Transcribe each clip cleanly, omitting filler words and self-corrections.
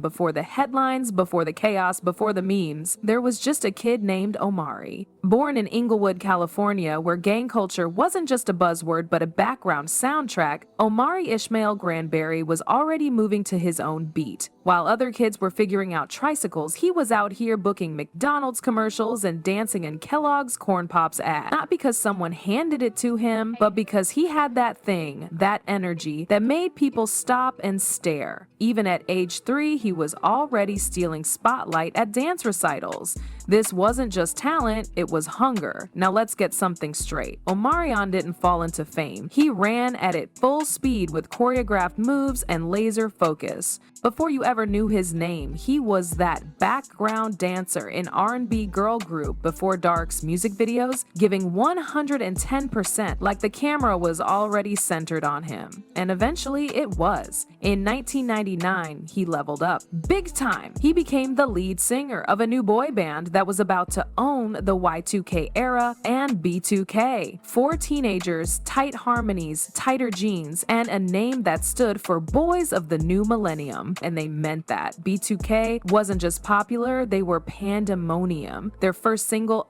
Before the headlines, before the chaos, before the memes, there was just a kid named Omari. Born in Inglewood, California, where gang culture wasn't just a buzzword but a background soundtrack, Omari Ishmael Granberry was already moving to his own beat. While other kids were figuring out tricycles, he was out here booking McDonald's commercials and dancing in Kellogg's Corn Pops ads. Not because someone handed it to him, but because he had that thing, that energy, that made people stop and stare. Even at age 3, he was already stealing spotlight at dance recitals. This wasn't just talent, it was hunger. Now let's get something straight. Omarion didn't fall into fame. He ran at it full speed with choreographed moves and laser focus. Before you ever knew his name, he was that background dancer in R&B girl group Before Dark's music videos, giving 110% like the camera was already centered on him. And eventually it was. In 1999, he leveled up. Big time! He became the lead singer of a new boy band that was about to own the Y2K era and B2K. 4 teenagers, tight harmonies, tighter jeans, and a name that stood for Boys of the New Millennium. And they meant that. B2K wasn't just popular, they were pandemonium. Their first single,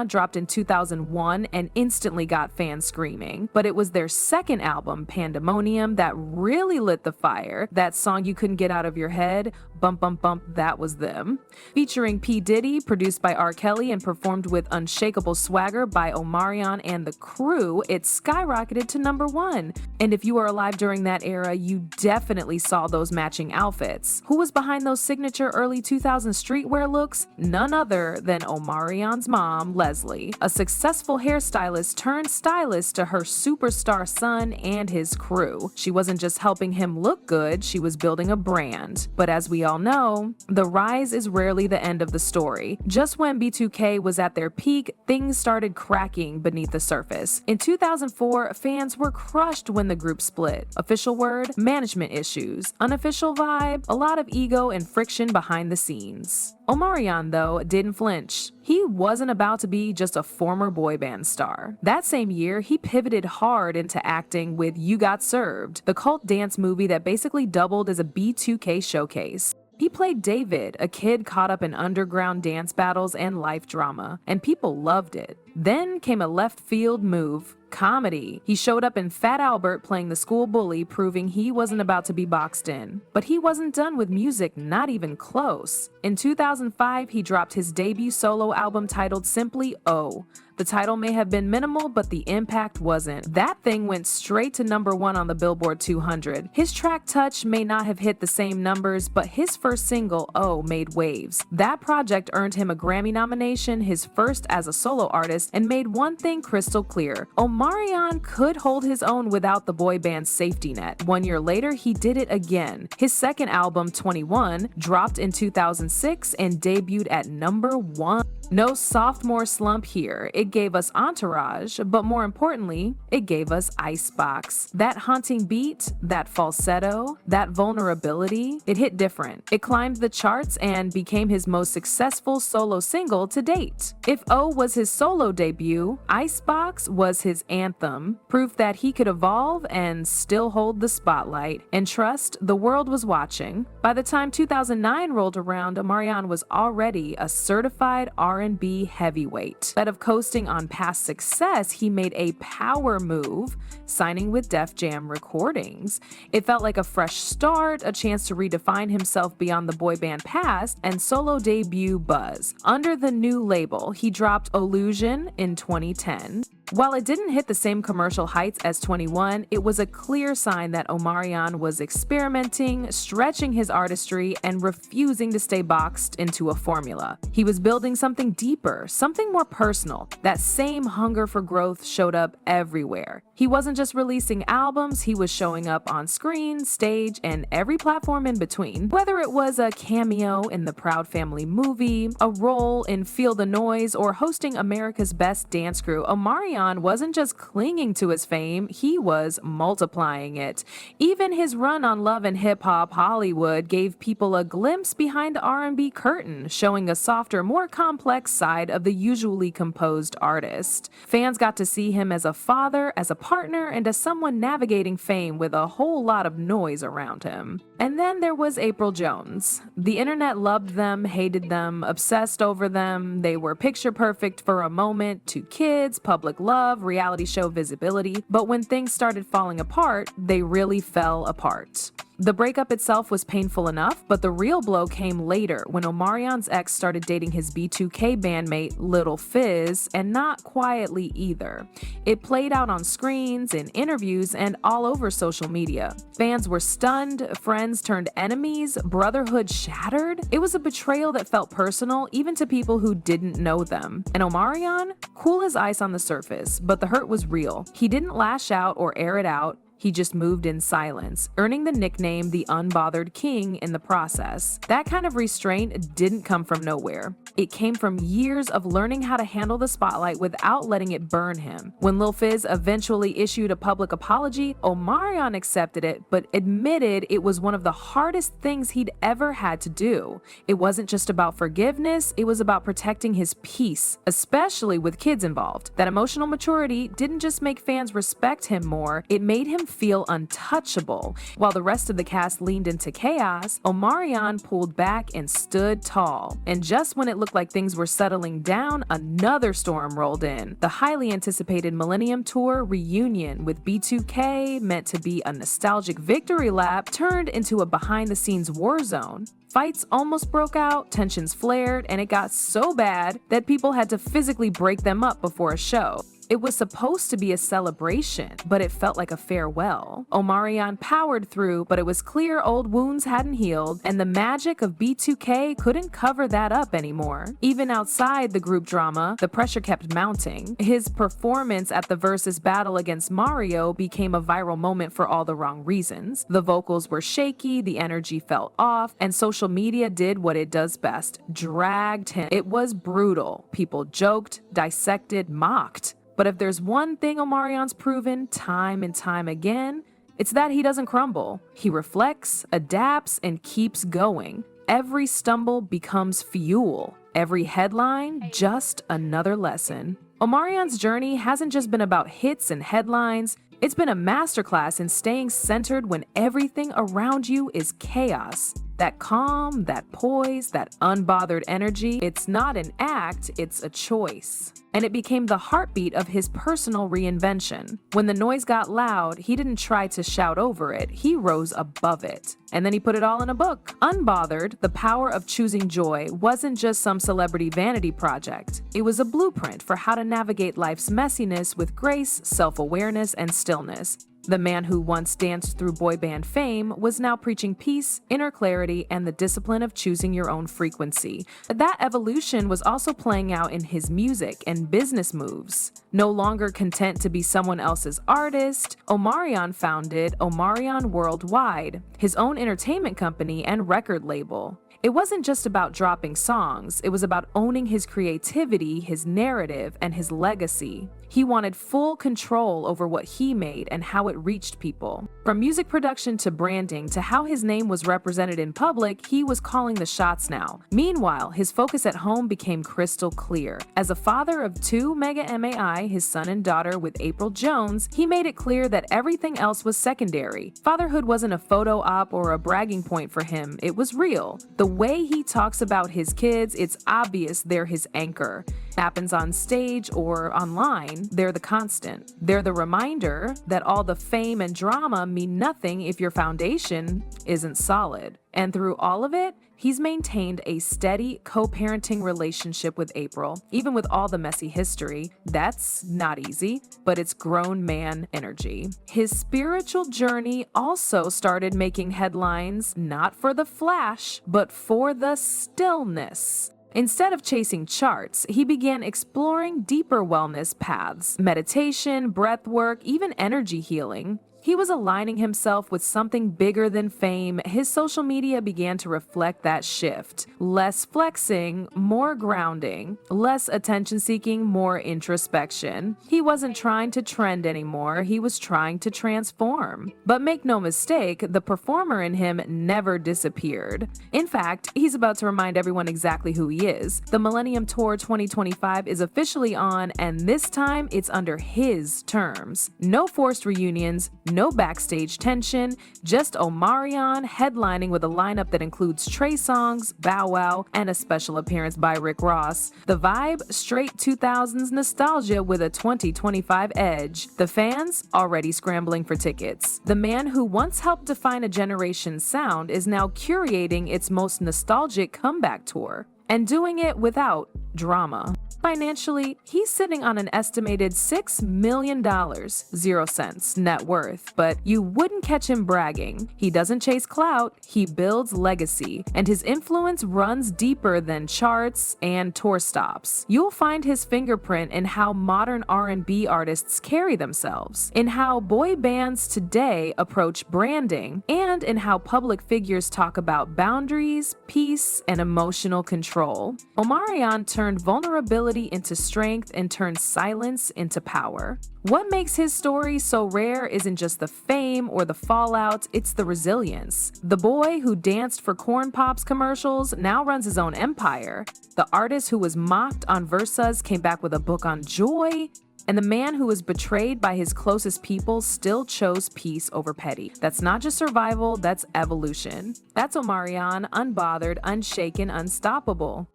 dropped in 2001 and instantly got fans screaming. But it was their second album, Pandemonium, that really lit the fire. That song you couldn't get out of your head, Bump Bump Bump, that was them. Featuring P. Diddy, produced by R. Kelly and performed with Unshakable Swagger by Omarion and the Crew, it skyrocketed to #1. And if you were alive during that era, you definitely saw those matching outfits. Who was behind those signature early 2000s streetwear looks? None other than Omarion's mom, Leslie, a successful hairstylist turned stylist to her superstar son and his crew. She wasn't just helping him look good, she was building a brand. But as we all know, the rise is rarely the end of the story. Just when B2K was at their peak, things started cracking beneath the surface. In 2004, fans were crushed when the group split. Official word, management issues. Unofficial vibe, a lot of ego and friction behind the scenes. Omarion, though, didn't flinch. He wasn't about to be just a former boy band star. That same year, he pivoted hard into acting with You Got Served, the cult dance movie that basically doubled as a B2K showcase. He played David, a kid caught up in underground dance battles and life drama, and people loved it. Then came a left field move, comedy. He showed up in Fat Albert playing the school bully, proving he wasn't about to be boxed in. But he wasn't done with music, not even close. In 2005, he dropped his debut solo album titled simply Oh. The title may have been minimal, but the impact wasn't. That thing went straight to #1 on the Billboard 200. His track Touch may not have hit the same numbers, but his first single, Oh, made waves. That project earned him a Grammy nomination, his first as a solo artist, and made one thing crystal clear. Omarion could hold his own without the boy band's safety net. 1 year later, he did it again. His second album, 21, dropped in 2006 and debuted at #1. No sophomore slump here. It gave us Entourage, but more importantly, it gave us Icebox. That haunting beat, that falsetto, that vulnerability, it hit different. It climbed the charts and became his most successful solo single to date. If O was his solo debut, Icebox was his anthem, proof that he could evolve and still hold the spotlight. And trust, the world was watching. By the time 2009 rolled around, Omarion was already a certified R&B heavyweight. Instead of coasting on past success, he made a power move, signing with Def Jam Recordings. It felt like a fresh start, a chance to redefine himself beyond the boy band past, and solo debut buzz. Under the new label, he dropped Illusion in 2010. While it didn't hit the same commercial heights as 21, it was a clear sign that Omarion was experimenting, stretching his artistry, and refusing to stay boxed into a formula. He was building something deeper, something more personal. That same hunger for growth showed up everywhere. He wasn't just releasing albums, he was showing up on screen, stage, and every platform in between. Whether it was a cameo in the Proud Family movie, a role in Feel the Noise, or hosting America's Best Dance Crew, Omarion wasn't just clinging to his fame, he was multiplying it. Even his run on Love and Hip Hop Hollywood gave people a glimpse behind the R&B curtain, showing a softer, more complex side of the usually composed artist. Fans got to see him as a father, as a partner, and as someone navigating fame with a whole lot of noise around him. And then there was April Jones. The internet loved them, hated them, obsessed over them. They were picture perfect for a moment to kids, public love, reality show visibility. But when things started falling apart, they really fell apart. The breakup itself was painful enough, but the real blow came later when Omarion's ex started dating his B2K bandmate Lil Fizz, and not quietly either. It played out on screens, in interviews, and all over social media. Fans were stunned, friends turned enemies, brotherhood shattered. It was a betrayal that felt personal, even to people who didn't know them. And Omarion? Cool as ice on the surface, but the hurt was real. He didn't lash out or air it out. He just moved in silence, earning the nickname the Unbothered King in the process. That kind of restraint didn't come from nowhere. It came from years of learning how to handle the spotlight without letting it burn him. When Lil Fizz eventually issued a public apology, Omarion accepted it, but admitted it was one of the hardest things he'd ever had to do. It wasn't just about forgiveness, it was about protecting his peace, especially with kids involved. That emotional maturity didn't just make fans respect him more, it made him feel untouchable. While the rest of the cast leaned into chaos, Omarion pulled back and stood tall. And just when it looked like things were settling down, another storm rolled in. The highly anticipated Millennium Tour reunion with B2K, meant to be a nostalgic victory lap, turned into a behind-the-scenes war zone. Fights almost broke out, tensions flared, and it got so bad that people had to physically break them up before a show. It was supposed to be a celebration, but it felt like a farewell. Omarion powered through, but it was clear old wounds hadn't healed, and the magic of B2K couldn't cover that up anymore. Even outside the group drama, the pressure kept mounting. His performance at the Versus battle against Mario became a viral moment for all the wrong reasons. The vocals were shaky, the energy felt off, and social media did what it does best: dragged him. It was brutal. People joked, dissected, mocked. But if there's one thing Omarion's proven time and time again, it's that he doesn't crumble. He reflects, adapts, and keeps going. Every stumble becomes fuel. Every headline, just another lesson. Omarion's journey hasn't just been about hits and headlines. It's been a masterclass in staying centered when everything around you is chaos. That calm, that poise, that unbothered energy, it's not an act, it's a choice. And it became the heartbeat of his personal reinvention. When the noise got loud, he didn't try to shout over it, he rose above it. And then he put it all in a book. Unbothered, The Power of Choosing Joy wasn't just some celebrity vanity project. It was a blueprint for how to navigate life's messiness with grace, self-awareness, and stillness. The man who once danced through boy band fame was now preaching peace, inner clarity, and the discipline of choosing your own frequency. That evolution was also playing out in his music and business moves. No longer content to be someone else's artist, Omarion founded Omarion Worldwide, his own entertainment company and record label. It wasn't just about dropping songs, it was about owning his creativity, his narrative, and his legacy. He wanted full control over what he made and how it reached people. From music production to branding to how his name was represented in public, he was calling the shots now. Meanwhile, his focus at home became crystal clear. As a father of two mega MAI, his son and daughter with April Jones, he made it clear that everything else was secondary. Fatherhood wasn't a photo op or a bragging point for him, it was real. The way he talks about his kids, it's obvious they're his anchor. Happens on stage or online, they're the constant. They're the reminder that all the fame and drama mean nothing if your foundation isn't solid. And through all of it, he's maintained a steady co-parenting relationship with April, even with all the messy history. That's not easy, but it's grown man energy. His spiritual journey also started making headlines, not for the flash, but for the stillness. Instead of chasing charts, he began exploring deeper wellness paths: meditation, breath work, even energy healing. He was aligning himself with something bigger than fame. His social media began to reflect that shift. Less flexing, more grounding. Less attention-seeking, more introspection. He wasn't trying to trend anymore, he was trying to transform. But make no mistake, the performer in him never disappeared. In fact, he's about to remind everyone exactly who he is. The Millennium Tour 2025 is officially on, and this time it's under his terms. No forced reunions, No backstage tension, just Omarion headlining with a lineup that includes Trey Songz, Bow Wow, and a special appearance by Rick Ross. The vibe, straight 2000s nostalgia with a 2025 edge. The fans, already scrambling for tickets. The man who once helped define a generation's sound is now curating its most nostalgic comeback tour, and doing it without drama. Financially, he's sitting on an estimated $6 million, 0 cents net worth, but you wouldn't catch him bragging. He doesn't chase clout, he builds legacy, and his influence runs deeper than charts and tour stops. You'll find his fingerprint in how modern R&B artists carry themselves, in how boy bands today approach branding, and in how public figures talk about boundaries, peace, and emotional control. Omarion turned vulnerability into strength and turned silence into power. What makes his story so rare isn't just the fame or the fallout, it's the resilience. The boy who danced for Corn Pops commercials now runs his own empire. The artist who was mocked on Versus came back with a book on joy. And the man who was betrayed by his closest people still chose peace over petty. That's not just survival, that's evolution. That's Omarion, unbothered, unshaken, unstoppable.